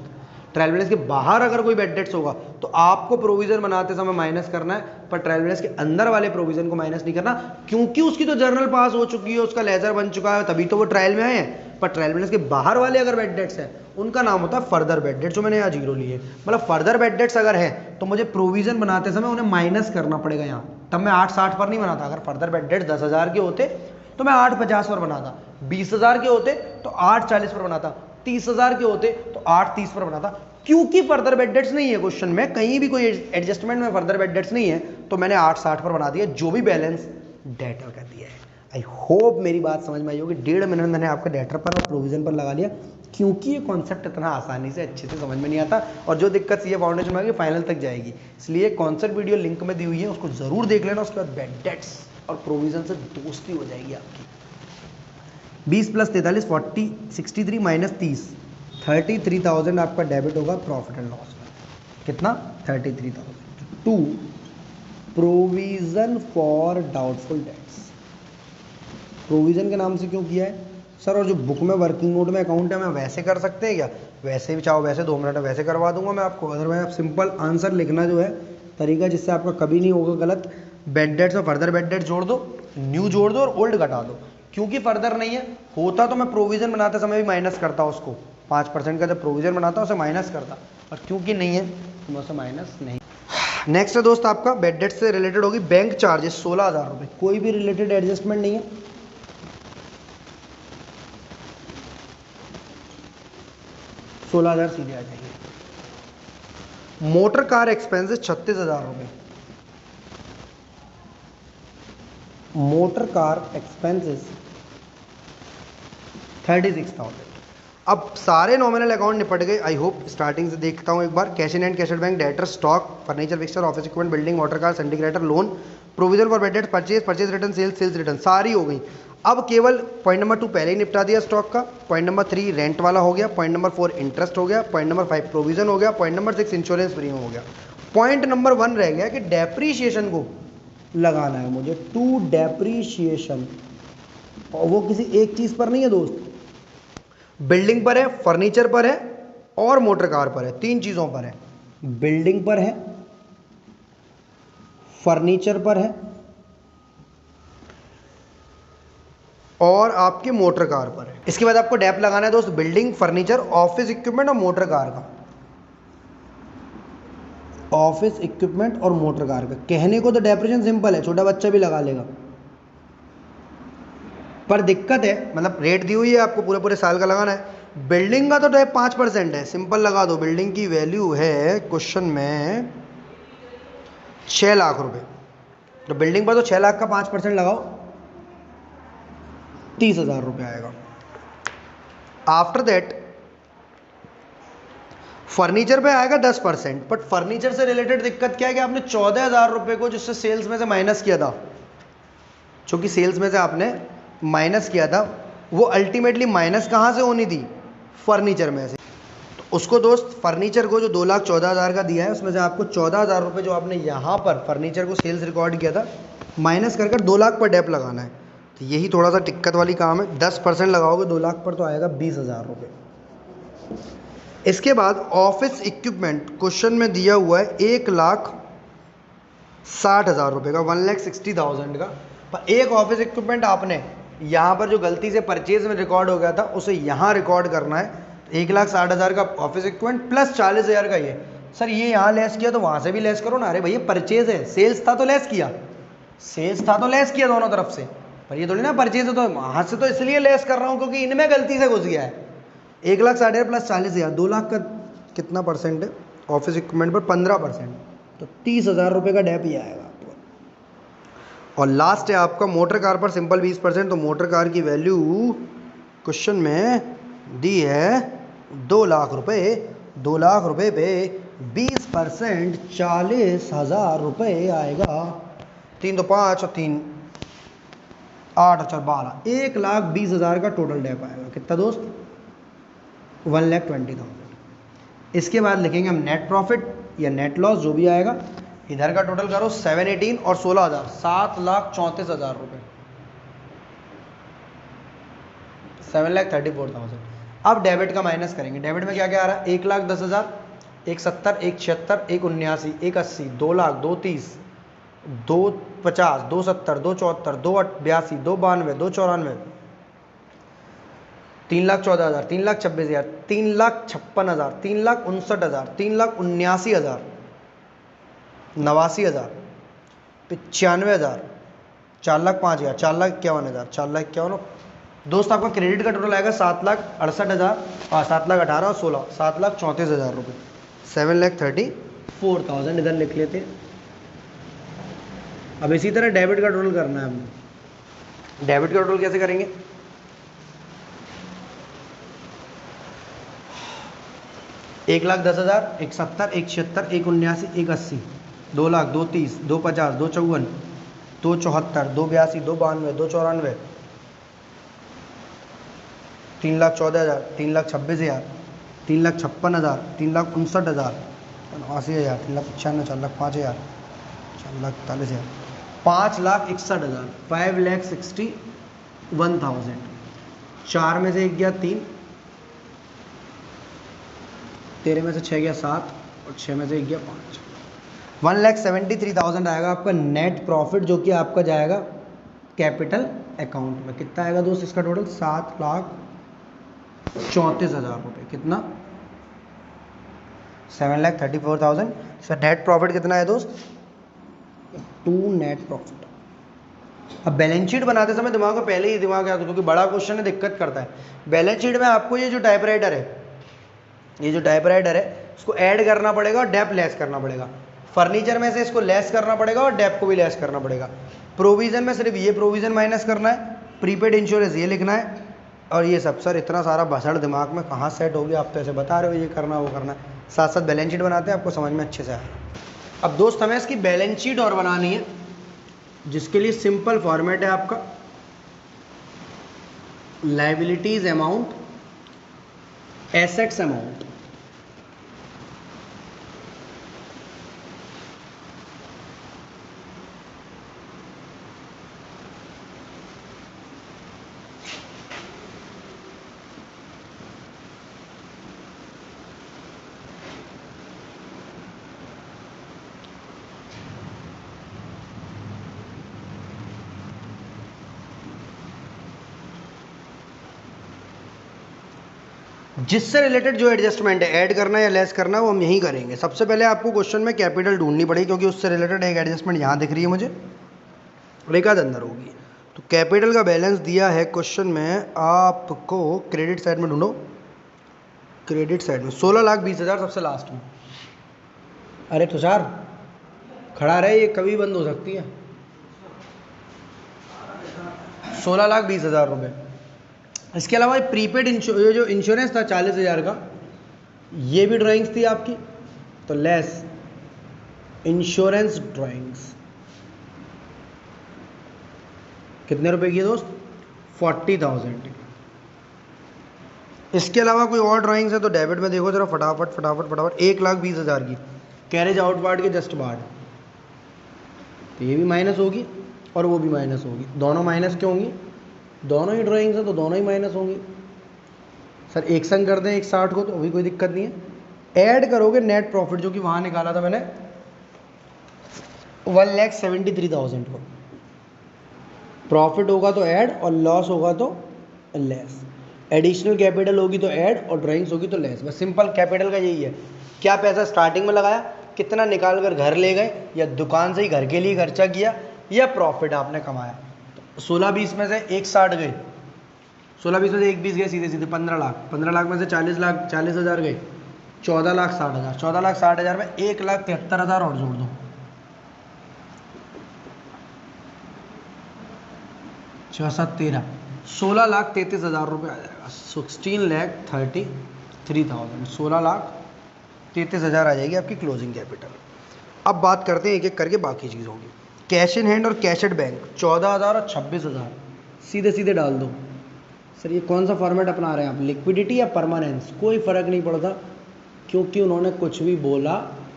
ट्रायल बैलेंस के बाहर अगर कोई बेड डेट्स होगा तो आपको प्रोविजन बनाते समय माइनस करना है, पर ट्रायल बैलेंस के अंदर वाले प्रोविजन को माइनस नहीं करना, क्योंकि उसकी तो जर्नल पास हो चुकी है, उसका लेजर बन चुका है, तभी तो वो ट्रायल में आए हैं। पर ट्रायल बैलेंस के बाहर वाले अगर बेड डेट्स हैं उनका नाम होता है फर्दर बेड डेट्स, जो मैंने यहाँ जीरो लिए। मतलब फर्दर बेड डेट्स अगर है तो मुझे प्रोविजन बनाते समय उन्हें माइनस करना पड़ेगा यहाँ, तब मैं 860 पर नहीं बनाता। अगर फर्दर बेड डेट्स 10,000 के होते तो मैं 850 पर बनाता, 20,000 के होते तो 840 पर बनाता, 30,000 के होते तो 830 पर बनाता। क्योंकि फर्दर बेड डेट्स नहीं है क्वेश्चन में, कहीं भी कोई एडजस्टमेंट में फर्दर बेड डेट्स नहीं है, तो मैंने 860 पर बना दिया, जो भी बैलेंस डेटर कर दिया है। आई होप मेरी बात समझ में आई होगी। 1.5 मिनट मैंने आपका डेटर पर और प्रोविजन पर लगा लिया, क्योंकि ये कॉन्सेप्ट इतना आसानी से अच्छे से समझ में नहीं आता, और जो दिक्कत सीए फाउंडेशन में आएगी फाइनल तक जाएगी। इसलिए कॉन्सेप्ट वीडियो लिंक में दी हुई है, उसको जरूर देख लेना। उसके बाद बेड डेट्स और प्रोविजन से दोस्ती हो जाएगी आपकी। 20 + 43 40 63 - 30 33,000 आपका डेबिट होगा प्रॉफिट एंड लॉस में। कितना? 33,000। 2 provision for doubtful debts. Provision के नाम से क्यों किया है सर? और जो बुक में वर्किंग नोट में अकाउंट है, मैं वैसे कर सकते हैं क्या? वैसे भी चाहो वैसे 2 मिनट में वैसे करवा दूंगा मैं आपको। अदरवाइज आप सिंपल आंसर लिखना जो है तरीका, जिससे आपका कभी नहीं होगा गलत। बेड डेट्स और फर्दर बेड डेट्स जोड़ दो, न्यू जोड़ दो और ओल्ड घटा दो। क्योंकि फर्दर नहीं है, होता तो मैं प्रोविजन बनाते समय भी माइनस करता उसको, 5% का जब प्रोविजन बनाता उसे माइनस करता, और क्योंकि नहीं है तो मैं उसे माइनस नहीं। नेक्स्ट है दोस्त आपका बेड डेट्स से रिलेटेड होगी बैंक चार्जेस 16,000 रुपये। कोई भी रिलेटेड एडजस्टमेंट नहीं है, 16,000 सीधे आ जाएंगे। मोटर कार एक्सपेंसेस 36,000 रुपये। Motor car expenses 36,000। अब सारे नॉमिनल अकाउंट निपट गए आई होप। स्टार्टिंग से देखता हूं एक बार। Cash in and cash at bank, debtor, stock, furniture fixture, office equipment, building, motor car, syndicator, loan, provision for bad debts, purchase return, sales return, सारी हो गई। अब केवल पॉइंट नंबर 2 पहले ही निपटा दिया स्टॉक का, पॉइंट नंबर 3 रेंट वाला हो गया, पॉइंट नंबर 4 इंटरेस्ट हो गया, पॉइंट नंबर 5 प्रोविजन हो गया, पॉइंट नंबर 6 इंश्योरेंस प्रीमियम हो गया। पॉइंट नंबर 1 रह गया कि डेप्रीशिएशन को लगाना है मुझे, टू डेप्रीशिएशन, और वो किसी एक चीज पर नहीं है दोस्त, बिल्डिंग पर है, फर्नीचर पर है और मोटर कार पर है। 3 चीजों पर है, बिल्डिंग पर है, फर्नीचर पर है और आपके मोटर कार पर है। इसके बाद आपको डेप लगाना है दोस्त, बिल्डिंग, फर्नीचर, ऑफिस इक्विपमेंट और मोटर कार का। ऑफिस इक्विपमेंट और मोटर कार का। कहने को तो डेप्रेशन सिंपल है, छोटा बच्चा भी लगा लेगा, पर दिक्कत है, मतलब रेट दी हुई है आपको, पूरे पूरे साल का लगाना है। बिल्डिंग का तो डेप 5% है, सिंपल लगा दो। बिल्डिंग की वैल्यू है क्वेश्चन में 6 लाख रुपए, तो बिल्डिंग पर तो 6 लाख का 5% लगाओ, 30,000 रुपये आएगा। आफ्टर दैट फर्नीचर पे आएगा 10%, बट फर्नीचर से रिलेटेड दिक्कत क्या है कि आपने 14,000 रुपये को जिससे सेल्स में से माइनस किया था, क्योंकि सेल्स में से आपने माइनस किया था, वो अल्टीमेटली माइनस कहाँ से होनी थी? फर्नीचर में से। तो उसको दोस्त फर्नीचर को जो 2,14,000 का दिया है, उसमें से आपको 14,000 रुपये जो आपने यहाँ पर फर्नीचर को सेल्स रिकॉर्ड किया था, माइनस कर 2 लाख पर डेप लगाना है। तो यही थोड़ा सा दिक्कत वाली काम है। 10% लगाओगे 2 लाख पर तो आएगा 20,000 रुपये। इसके बाद ऑफिस इक्विपमेंट क्वेश्चन में दिया हुआ है 1,60,000 रुपये का, 1,60,000 का। पर एक ऑफिस इक्विपमेंट आपने यहाँ पर जो गलती से परचेज में रिकॉर्ड हो गया था उसे यहाँ रिकॉर्ड करना है। 1,60,000 का ऑफिस इक्विपमेंट प्लस 40,000 का ये। सर ये यहाँ लेस किया तो वहाँ से भी लेस करो ना। अरे भैया परचेज है, सेल्स था तो लेस किया, सेल्स था तो लेस किया दोनों तरफ से, पर ये थोड़ी ना परचेज है तो वहाँ से तो इसलिए लेस कर रहा हूँ क्योंकि इनमें गलती से घुस गया है। 1,60,000 प्लस 40,000, 2 लाख का कितना परसेंट है ऑफिस इक्विपमेंट पर? 15%, तो 30,000 रुपये का डेप ही आएगा आपको। और लास्ट है आपका मोटर कार पर सिंपल 20%, तो मोटर कार की वैल्यू क्वेश्चन में दी है 2 लाख रुपये। 2 लाख रुपये पे 20% 40,000 रुपये आएगा। 3 तो 5 और 3 8 और 4 12, 1,20,000 का टोटल डेप आएगा। कितना दोस्त? 1,20,000। इसके बाद लिखेंगे हम नेट प्रॉफिट या नेट लॉस जो भी आएगा। इधर का टोटल करो 718 और 16,000 7,34,000 रुपये, 7,34,000। अब डेबिट का माइनस करेंगे। डेबिट में क्या क्या आ रहा है? 1,10,000, 1,70, 1,76, 1,79, 1,80, 2,00,000, 2,30, 2,50, 2,70, 2,74, 2,82, 2,92, 2,94, 3,14,000, 3,26,000, 3,56,000, 3,59,000, 3,79,000, 89,000, 95,000, 4,05,000, 4,51,000, 4,51,000। दोस्त आपका क्रेडिट का टोटल आएगा 7,68,000 और 7,18,000 और 16, 7,34,000 रुपये, 7,34,000 इधर लिख लेते हैं। अब इसी तरह डेबिट का टोटल करना है हमें। डेबिट का टोटल कैसे करेंगे? एक 1,10,000, 1,70, 1,76, 1,79, 1,80, 2,00,000, 2,30, 2,50, 2,54, 2,74, 2,82, 2,92, 2,94, 3,14,000, 3,26,000, 3,56,000, 3,59,000, 89,000, 3,95,000, 4,05,000, 4,41,000, 5,61,000, 5,61,000। 4 में से 1 गया 3, 13 में से 6 गया 7 और 6 में से 1 गया 5। 1,73,000 आएगा आपका नेट प्रॉफिट, जो कि आपका जाएगा कैपिटल अकाउंट में। कितना आएगा दोस्त इसका टोटल? 7,34,000 रुपये। कितना? 7,34,000। इसका नेट प्रॉफिट कितना है दोस्त? 2 नेट प्रॉफिट। अब बैलेंस शीट बनाते समय दिमाग में पहले ही दिमाग आता है, क्योंकि बड़ा क्वेश्चन है, दिक्कत करता है। बैलेंस शीट में आपको ये जो टाइपराइटर है, इसको ऐड करना पड़ेगा और डेप लेस करना पड़ेगा। फर्नीचर में से इसको लेस करना पड़ेगा और डेप को भी लेस करना पड़ेगा। प्रोविजन में सिर्फ ये प्रोविजन माइनस करना है, प्रीपेड इंश्योरेंस ये लिखना है, और ये सब। सर इतना सारा भसड़ दिमाग में कहाँ सेट हो गया? आप तो ऐसे बता रहे हो ये करना वो करना है, साथ साथ बैलेंस शीट बनाते हैं, आपको समझ में अच्छे से आएगा। अब दोस्त हमें इसकी बैलेंस शीट और बनानी है, जिसके लिए सिंपल फॉर्मेट है आपका लायबिलिटीज अमाउंट, एसेट्स अमाउंट। जिससे रिलेटेड जो एडजस्टमेंट है, ऐड करना या लेस करना, वो हम यही करेंगे। सबसे पहले आपको क्वेश्चन में कैपिटल ढूंढनी पड़ेगी, क्योंकि उससे रिलेटेड एक एडजस्टमेंट यहाँ दिख रही है मुझे और एक आध अंदर होगी। तो कैपिटल का बैलेंस दिया है क्वेश्चन में आपको, क्रेडिट साइड में ढूंढो, क्रेडिट साइड में 16,20,000 सबसे लास्ट में। अरे तुषार खड़ा रहे, ये कभी बंद हो सकती है। 16,20,000 रुपये। इसके अलावा प्रीपेड ये जो इंश्योरेंस था 40,000 का, ये भी ड्राइंग्स थी आपकी, तो लेस इंश्योरेंस ड्राइंग्स कितने रुपए की है दोस्त? 40,000। इसके अलावा कोई और ड्राइंग्स है तो डेबिट में देखो जरा, फटाफट फटाफट फटाफट। 1,20,000 की कैरेज आउट वार्ड के जस्ट बार्ड, तो ये भी माइनस होगी और वो भी माइनस होगी। दोनों माइनस क्यों होंगी? दोनों ही ड्राइंग्स है तो दोनों ही माइनस होंगी। सर एक संग कर दें 1,60 को, तो अभी कोई दिक्कत नहीं है। ऐड करोगे नेट प्रॉफिट, जो कि वहाँ निकाला था मैंने 1,73,000 को। प्रॉफिट होगा तो ऐड और लॉस होगा तो लेस। एडिशनल कैपिटल होगी तो ऐड और ड्राइंग्स होगी तो लेस। बस सिंपल कैपिटल का यही है। क्या पैसा स्टार्टिंग में लगाया, कितना निकाल कर घर ले गए, या दुकान से ही घर के लिए खर्चा किया, या प्रॉफिट आपने कमाया। 16,20 में से 1,60 गए, 16,20 में से 1,20 गए, सीधे सीधे 15 लाख। 15 लाख में से 40,000 गए, 14,60,000। 14,60,000 में 1,73,000 और जोड़ दो, 6,7,13, 16,33,000 रुपये आ जाएगा। 16,33,000, 16,33,000 आ जाएगी आपकी क्लोजिंग कैपिटल। अब बात करते हैं एक एक करके बाकी चीज़ों की। कैश इन हैंड और कैश एट बैंक 14,000 और 26,000 सीधे सीधे डाल दो। सर ये कौन सा फॉर्मेट अपना रहे हैं आप, लिक्विडिटी या परमानेंस? कोई फ़र्क नहीं पड़ता, क्योंकि उन्होंने कुछ भी बोला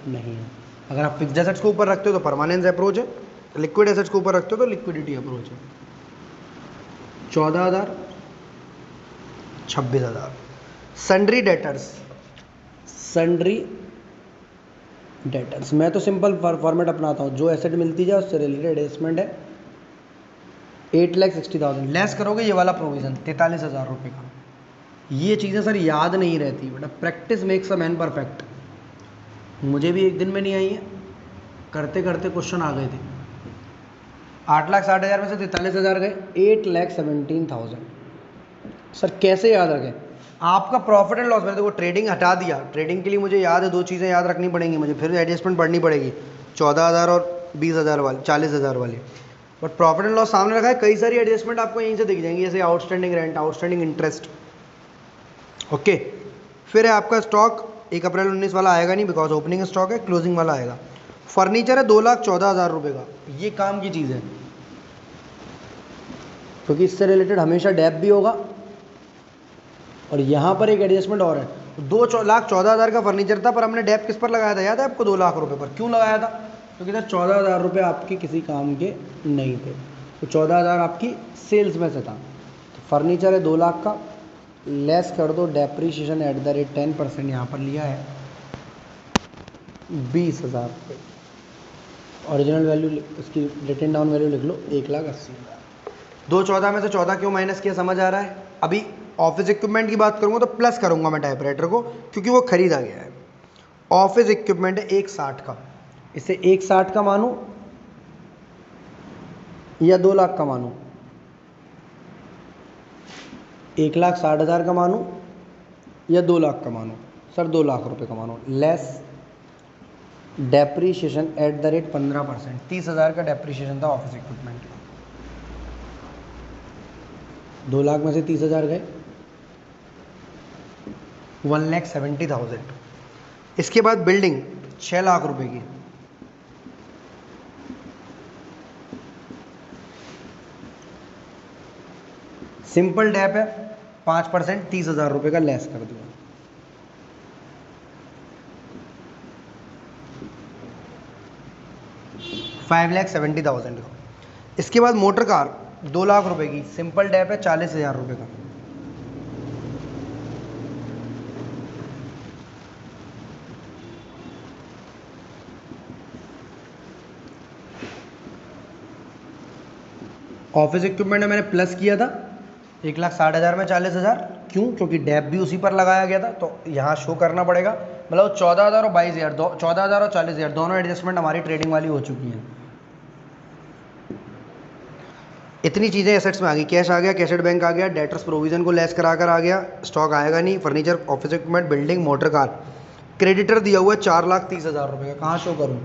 नहीं है। अगर आप फिक्स्ड एसेट्स को ऊपर रखते हो तो परमानेंस अप्रोच है, लिक्विड एसेट्स को ऊपर रखते हो तो लिक्विडिटी अप्रोच है। 14,000, 26,000। सन्ड्री डेटर्स, सन्ड्री डेटर्स मैं तो सिंपल फॉर्मेट अपनाता हूँ, जो एसेट मिलती जाए उससे रिलेटेड एडजस्टमेंट है। 8,60,000 लेस करोगे ये वाला प्रोविज़न 43,000 रुपये का। ये चीज़ें सर याद नहीं रहती बेटा, practice makes a man perfect. मुझे भी एक दिन में नहीं आई है, करते करते क्वेश्चन आ गए थे। 8,60,000 में से 43,000 गए, 8,17,000। सर कैसे याद रखें? आपका प्रॉफिट एंड लॉस, मैंने देखो ट्रेडिंग हटा दिया, ट्रेडिंग के लिए मुझे याद है 2 चीज़ें याद रखनी पड़ेंगी मुझे, फिर एडजस्टमेंट पढ़नी पड़ेगी, 14,000 और 20,000 वाली, 40,000 वाली। बट प्रॉफिट एंड लॉस सामने रखा है, कई सारी एडजस्टमेंट आपको यहीं से दिख जाएंगी, जैसे outstanding rent, outstanding interest. Okay, फिर है आपका स्टॉक, 1 अप्रैल 19 वाला आएगा नहीं बिकॉज ओपनिंग स्टॉक है, क्लोजिंग वाला आएगा। फर्नीचर है 2,14,000 रुपये का, ये काम की चीज़ है क्योंकि इससे रिलेटेड हमेशा डेप भी होगा। और यहाँ पर एक एडजस्टमेंट और है, 2,14,000 का फर्नीचर था पर हमने डेप किस पर लगाया था याद है आपको? 2 लाख रुपये पर। क्यों लगाया था? क्योंकि सर 14,000 रुपये आपके किसी काम के नहीं थे, तो 14,000 आपकी सेल्स में से था। तो फर्नीचर है 2 लाख का, लेस कर दो डेप्रीशिएशन एट द रेट 10% यहाँ पर लिया है 20,000 रुपये। ओरिजिनल वैल्यू इसकी रिटन डाउन वैल्यू लिख लो 1,80,000। 2,14 में से 14 क्यों माइनस किया समझ आ रहा है? अभी ऑफिस इक्विपमेंट की बात करूँगा तो प्लस करूँगा मैं टाइपराइटर को, क्योंकि वो खरीदा गया है। ऑफिस इक्विपमेंट है 1,60 का, इसे 1,60 का मानूँ या 2 लाख का मानूँ? 1,60,000 का मानूँ या 2 लाख का मानूँ? सर 2 लाख रुपए का मानो, less depreciation at the rate 15%। 30,000 का डेप्रीशिएशन था ऑफिस इक्विपमेंट का। 2 लाख में से 30,000 गए, 1,70,000। इसके बाद बिल्डिंग 6 लाख रुपए की, सिंपल डेप है 5%, 30,000 रुपए का लेस कर दिया। $5,70,000 का। इसके बाद मोटर कार 2 लाख रुपए की, सिंपल डेप है 40,000 रुपए का। ऑफिस इक्विपमेंट में मैंने प्लस किया था 1,60,000 में 40,000, क्यों? क्योंकि डेप भी उसी पर लगाया गया था, तो यहाँ शो करना पड़ेगा। मतलब 14,000 और 22,000, 14,000 और 40,000 दोनों एडजस्टमेंट हमारी ट्रेडिंग वाली हो चुकी हैं। इतनी चीज़ें एसेट्स में आ गई, कैश आ गया, कैश एट बैंक आ गया, डेटर्स प्रोविजन को लेस करा कर आ गया, स्टॉक आएगा नहीं, furniture, office equipment, building, motor car. Creditor दिया हुआ है 4,30,000 रुपये का, कहाँ शो करूँ?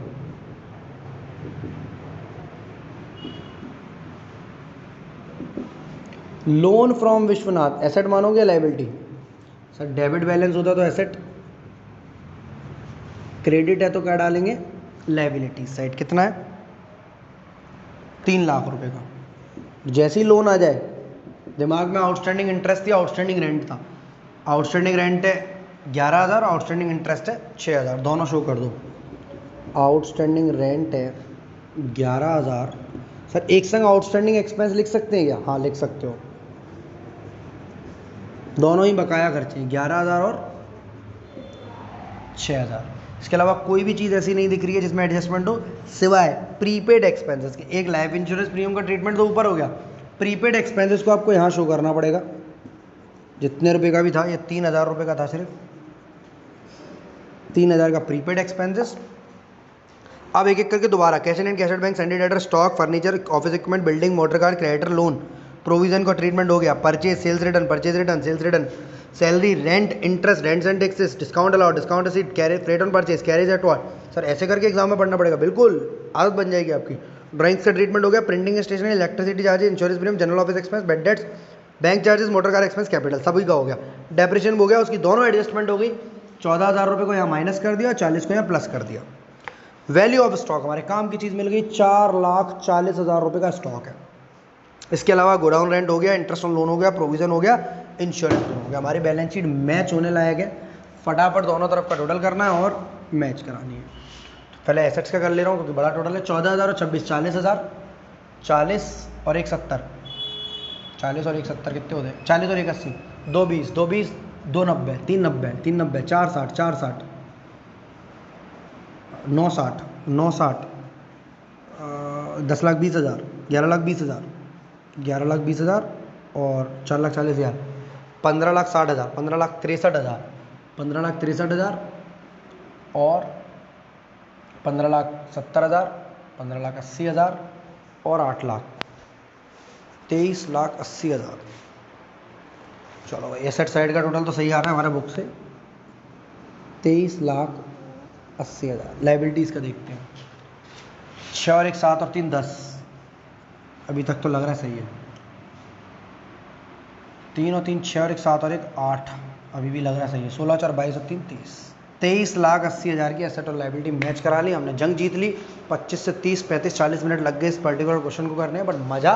लोन फ्रॉम विश्वनाथ, एसेट मानोगे या लायबिलिटी? सर डेबिट बैलेंस होता तो एसेट, क्रेडिट है तो क्या डालेंगे? Liability side. कितना है? 3 लाख रुपए का। जैसे ही लोन आ जाए, दिमाग में आउटस्टैंडिंग इंटरेस्ट थी, आउटस्टैंडिंग रेंट था, आउटस्टैंडिंग रेंट है 11,000, आउटस्टैंडिंग इंटरेस्ट है 6,000, दोनों शो कर दो। आउटस्टैंडिंग रेंट है 11,000। सर एक संग आउटस्टैंडिंग एक्सपेंस लिख सकते हैं क्या? हाँ लिख सकते हो, दोनों ही बकाया खर्चे हैं, 11,000 और 6,000। इसके अलावा कोई भी चीज़ ऐसी नहीं दिख रही है जिसमें एडजस्टमेंट हो, सिवाय प्रीपेड एक्सपेंसेस के। एक लाइफ इंश्योरेंस प्रीमियम का ट्रीटमेंट तो ऊपर हो गया, प्रीपेड एक्सपेंसेस को आपको यहाँ शो करना पड़ेगा। जितने रुपए का भी था, ये 3,000 रुपये का था, सिर्फ 3,000 का प्रीपेड एक्सपेंसेस। अब एक एक करके दोबारा, cash and cash at bank, sundry debtor, stock, furniture, office equipment, building, motor car, creditor, loan, provision का ट्रीटमेंट हो गया। Purchase, sales return, purchase return, sales return, salary, rent, interest, rents and taxes, discount allowed, discount receipt, carry, freight on purchase, carriage at what. Sir ऐसे करके exam में पढ़ना पड़ेगा, बिल्कुल आदत बन जाएगी आपकी। ड्राइंग्स का ट्रीटमेंट हो गया, printing, stationery, electricity charges, insurance premium, general office expense, bad debts, bank charges, motor car expense, capital, सभी का हो गया। डेप्रिसिएशन हो गया, उसकी दोनों एडजस्टमेंट हो गई। 14,000 रुपये को यहाँ माइनस कर दिया, 40 को यहाँ प्लस कर दिया। वैल्यू ऑफ स्टॉक, हमारे काम की चीज़ मिल गई, 4,40,000 रुपये का स्टॉक है। इसके अलावा गोडाउन रेंट हो गया, इंटरेस्ट ऑन लोन हो गया, प्रोविजन हो गया, इंश्योरेंस हो गया। हमारी बैलेंस शीट मैच होने लायक है। फटाफट दोनों तरफ का टोटल करना है और मैच करानी है। तो पहले एसेट्स का कर ले रहा हूँ क्योंकि बड़ा टोटल है। 14,000 और 26, 40,000, 40 और 1 70, 40 और 1 70 कितने होते हैं? 40 और 1 80, 2 20, 2 20, 2 90, 3 90, 3 90, 4 60, 4 60, 9 60, 9 60, 10 लाख 20 हज़ार, 11 लाख 20 हज़ार, 11 लाख 20 हज़ार और 4 लाख 40 हज़ार, 15 लाख 60 हज़ार, 15 लाख 63 हज़ार, 15 लाख 63 हज़ार और 15 लाख 70 हज़ार, 15 लाख 80 हज़ार और 8 लाख, 23 लाख 80 हज़ार। चलो भाई एसेट साइड का टोटल तो सही आ रहा है हमारे बुक से, 23 लाख 80 हज़ार। लाइबिलिटीज़ का देखते हैं, 6 और 1 7 और 3 10, अभी तक तो लग रहा है सही है। 3 और 3 6 और 1 7 और 1 8, अभी भी लग रहा है सही है। 16 4 22 और 3 23, 23 लाख 80 हज़ार की एसेट और लाइबिलिटी मैच करा ली हमने, जंग जीत ली। 25 से 30 35 40 मिनट लग गए इस पर्टिकुलर क्वेश्चन को करने, बट मज़ा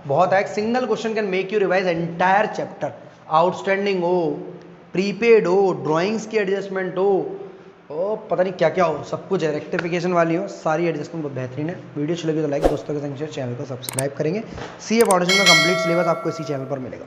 बहुत है। एक single question can make you revise entire chapter. Outstanding हो, प्रीपेड हो, ड्राइंग्स की एडजस्टमेंट हो, ओ पता नहीं क्या क्या हो, सब कुछ है। रेक्टिफिकेशन वाली हो, सारी एडजस्टमेंट बहुत बेहतरीन है। वीडियो अच्छी लगी तो लाइक, दोस्तों के संग शेयर, चैनल को सब्सक्राइब करेंगे। सीए फाउंडेशन का कंप्लीट सिलेबस आपको इसी चैनल पर मिलेगा।